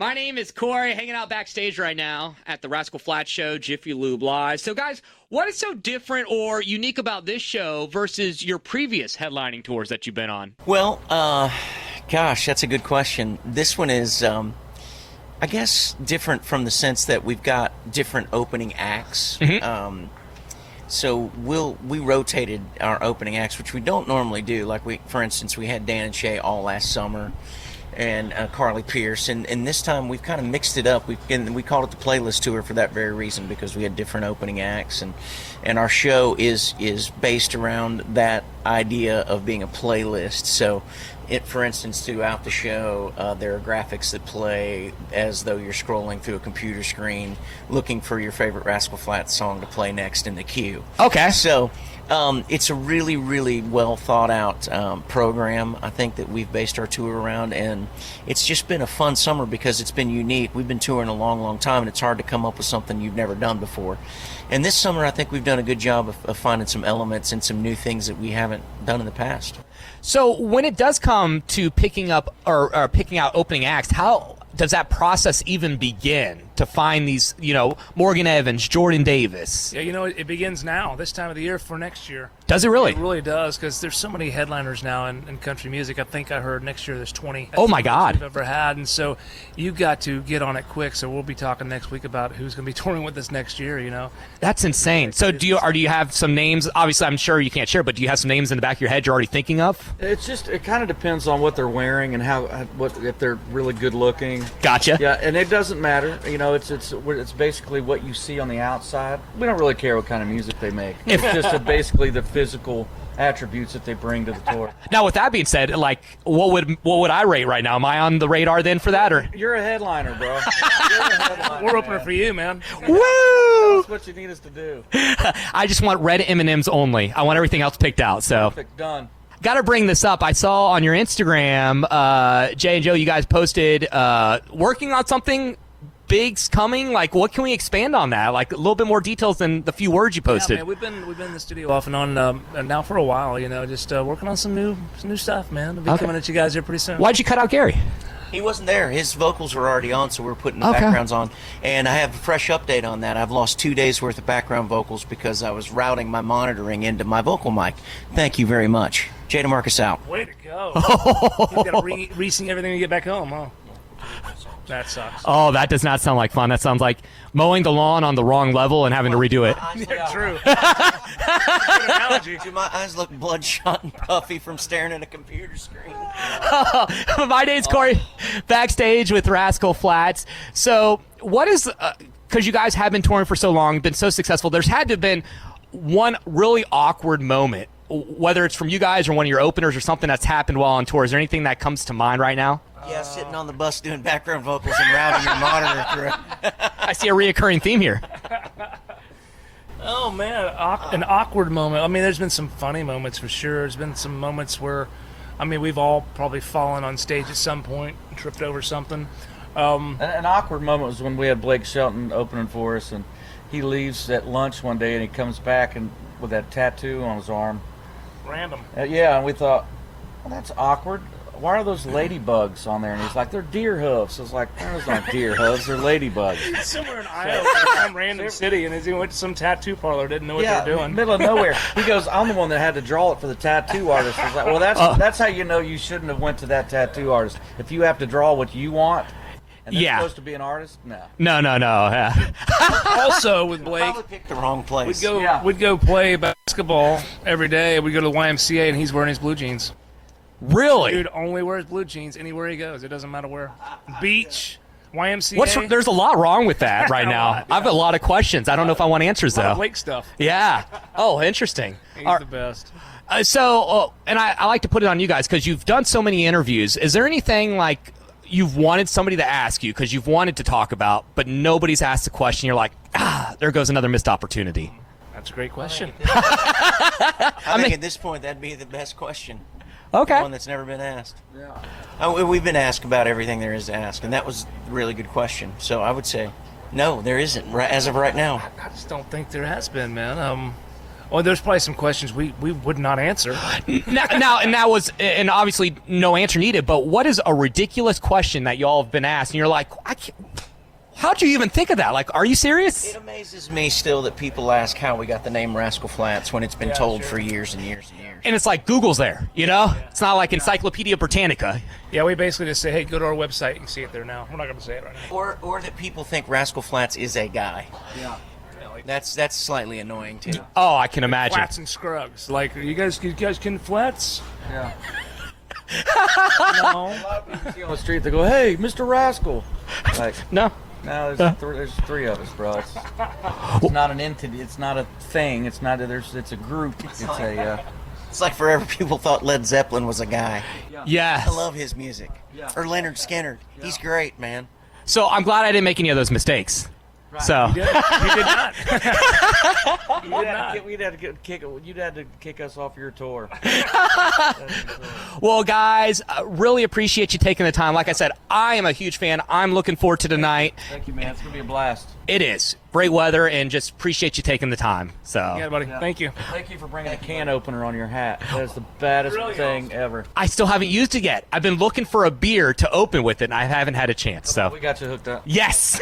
My name is Corey, hanging out backstage right now at the Rascal Flatts show, Jiffy Lube Live. So, guys, what is so different or unique about this show versus your previous headlining tours that you've been on? Well, gosh, that's a good question. This one is, I guess, different from the sense that we've got different opening acts. Mm-hmm. So we rotated our opening acts, which we don't normally do. Like for instance, we had Dan and Shay all last summer, and Carly Pierce, and this time we've kind of mixed it up. We called it the Playlist Tour for that very reason, because we had different opening acts, and our show is based around that idea of being a playlist. So, for instance, throughout the show, there are graphics that play as though you're scrolling through a computer screen, looking for your favorite Rascal Flatts song to play next in the queue. Okay. So. It's a really, really well thought out program, I think, that we've based our tour around, and it's just been a fun summer because it's been unique. We've been touring a long, long time, and it's hard to come up with something you've never done before. And this summer, I think we've done a good job of finding some elements and some new things that we haven't done in the past. So when it does come to picking up or picking out opening acts, how does that process even begin to find these, Morgan Evans, Jordan Davis? Yeah, it begins now, this time of the year for next year. Does it really? It really does, because there's so many headliners now in country music. I think I heard next year there's 20. Oh, my God. We've ever had, and so you got to get on it quick. So we'll be talking next week about who's going to be touring with us next year. That's insane. So do you have some names? Obviously, I'm sure you can't share, but do you have some names in the back of your head you're already thinking of? It kind of depends on what they're wearing and if they're really good looking. Gotcha. Yeah, and it doesn't matter. It's basically what you see on the outside. We don't really care what kind of music they make. It's just basically the physical attributes that they bring to the tour. Now, with that being said, what would I rate right now? Am I on the radar then for that, or? You're a headliner, bro. You're a headliner, We're opening for you, man. Woo! That's what you need us to do. I just want red M&Ms only. I want everything else picked out. So. Perfect. Done. Got to bring this up. I saw on your Instagram, Jay and Joe, you guys posted working on something big's coming. What can we expand on that? A little bit more details than the few words you posted. Yeah, man, we've been in the studio off and on now for a while. Just working on some new stuff, man. I'll be coming at you guys here pretty soon. Why'd you cut out Gary? He wasn't there. His vocals were already on, so we're putting the backgrounds on. And I have a fresh update on that. I've lost 2 days' worth of background vocals because I was routing my monitoring into my vocal mic. Thank you very much. Jada Marcus out. Way to go. You've got to re-sing everything when you get back home, huh? That sucks. Oh, that does not sound like fun. That sounds like mowing the lawn on the wrong level and having to redo it. Yeah, true. Good analogy. Dude, my eyes look bloodshot and puffy from staring at a computer screen. My name's Corey, backstage with Rascal Flatts. So what is, because you guys have been touring for so long, been so successful, there's had to have been one really awkward moment, whether it's from you guys or one of your openers or something that's happened while on tour. Is there anything that comes to mind right now? Yeah, sitting on the bus doing background vocals and routing your monitor through. I see a reoccurring theme here. Oh, man, an awkward moment. I mean, there's been some funny moments for sure. There's been some moments where, we've all probably fallen on stage at some point and tripped over something. An awkward moment was when we had Blake Shelton opening for us, and he leaves at lunch one day and he comes back and with that tattoo on his arm. Random. Yeah, and we thought, well, that's awkward. Why are those ladybugs on there? And he's like, they're deer hooves. I was like, those aren't deer hooves, they're ladybugs. Somewhere in Iowa, some random city, and he went to some tattoo parlor, didn't know what they were doing. Middle of nowhere. He goes, I'm the one that had to draw it for the tattoo artist. I was like, well, that's how you know you shouldn't have went to that tattoo artist. If you have to draw what you want, and they're supposed to be an artist, no. No. Yeah. Also, with Blake, probably picked the wrong place. We'd go play basketball every day. We'd go to the YMCA, and he's wearing his blue jeans. Really? Dude only wears blue jeans anywhere he goes. It doesn't matter where. Beach, YMCA. There's a lot wrong with that right now. I have a lot of questions. I don't know if I want answers, though. Blake stuff. Yeah. Oh, interesting. He's the best. And I like to put it on you guys because you've done so many interviews. Is there anything you've wanted somebody to ask you because you've wanted to talk about, but nobody's asked the question? You're like, there goes another missed opportunity. That's a great question. I think at this point that'd be the best question. Okay. One that's never been asked. Yeah. We've been asked about everything there is to ask, and that was a really good question. So I would say, no, there isn't as of right now. I just don't think there has been, man. Well, there's probably some questions we would not answer. And obviously no answer needed, but what is a ridiculous question that y'all have been asked and you're like, how'd you even think of that? Like, are you serious? It amazes me still that people ask how we got the name Rascal Flats when it's been told for years and years and years. And it's like Google's there, you know? It's not like Encyclopedia Britannica. Yeah, we basically just say, hey, go to our website. You can see it there now. We're not going to say it right now. Or that people think Rascal Flatts is a guy. Yeah. That's slightly annoying too. Oh, I can imagine. Flats and Scruggs. Like, you guys can flats? Yeah. No. A lot of people see on the street, they go, "Hey, Mr. Rascal." Like, No. no, there's three of us, bro. It's not an entity. It's not a thing. It's not. It's a group. It's a. It's like forever people thought Led Zeppelin was a guy. Yes. I love his music. Yeah. Or Leonard Skinner. He's great, man. So I'm glad I didn't make any of those mistakes. Right. So You did not. You'd had to kick us off your tour. well, guys, really appreciate you taking the time. Like I said, I am a huge fan. I'm looking forward to tonight. Thank you, man. It's gonna be a blast. It is great weather, and just appreciate you taking the time. So Yeah, buddy. Thank you. Thank you for bringing a can opener on your hat. That's the baddest thing ever. I still haven't used it yet. I've been looking for a beer to open with it, and I haven't had a chance. So We got you hooked up. yes.